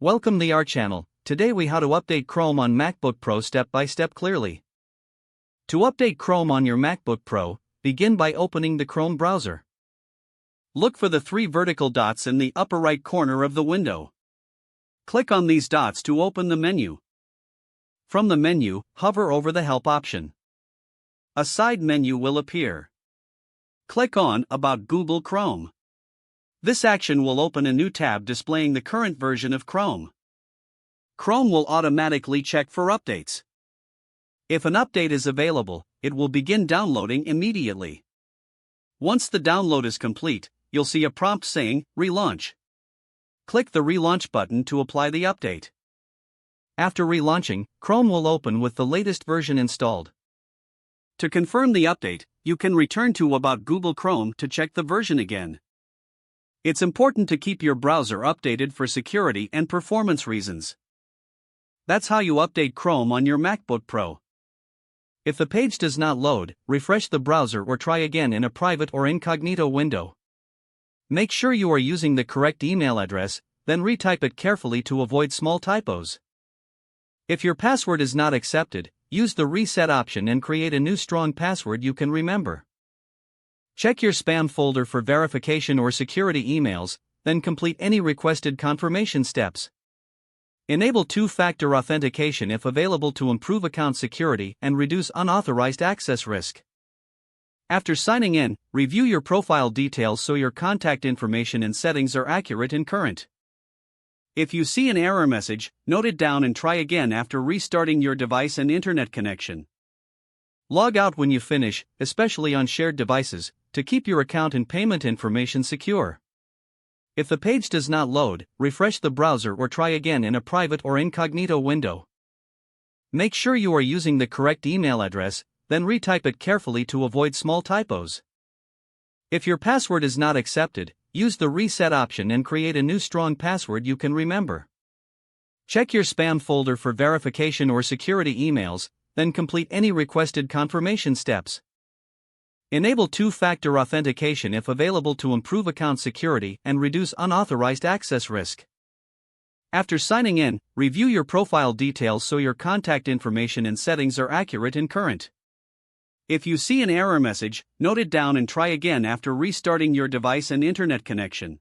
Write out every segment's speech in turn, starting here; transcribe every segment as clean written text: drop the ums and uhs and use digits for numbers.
Welcome to our channel. Today we how to update Chrome on MacBook Pro step by step clearly. To update Chrome on your MacBook Pro, begin by opening the Chrome browser. Look for the three vertical dots in the upper right corner of the window. Click on these dots to open the menu. From the menu, hover over the Help option. A side menu will appear. Click on About Google Chrome. This action will open a new tab displaying the current version of Chrome. Chrome will automatically check for updates. If an update is available, it will begin downloading immediately. Once the download is complete, you'll see a prompt saying, Relaunch. Click the Relaunch button to apply the update. After relaunching, Chrome will open with the latest version installed. To confirm the update, you can return to About Google Chrome to check the version again. It's important to keep your browser updated for security and performance reasons. That's how you update Chrome on your MacBook Pro. If the page does not load, refresh the browser or try again in a private or incognito window. Make sure you are using the correct email address, then retype it carefully to avoid small typos. If your password is not accepted, use the reset option and create a new strong password you can remember. Check your spam folder for verification or security emails, then complete any requested confirmation steps. Enable two-factor authentication if available to improve account security and reduce unauthorized access risk. After signing in, review your profile details so your contact information and settings are accurate and current. If you see an error message, note it down and try again after restarting your device and internet connection. Log out when you finish, especially on shared devices, to keep your account and payment information secure. If the page does not load, refresh the browser or try again in a private or incognito window. Make sure you are using the correct email address, then retype it carefully to avoid small typos. If your password is not accepted, use the reset option and create a new strong password you can remember. Check your spam folder for verification or security emails, then complete any requested confirmation steps. Enable two-factor authentication if available to improve account security and reduce unauthorized access risk. After signing in, review your profile details so your contact information and settings are accurate and current. If you see an error message, note it down and try again after restarting your device and internet connection.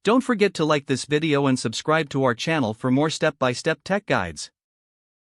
Don't forget to like this video and subscribe to our channel for more step-by-step tech guides.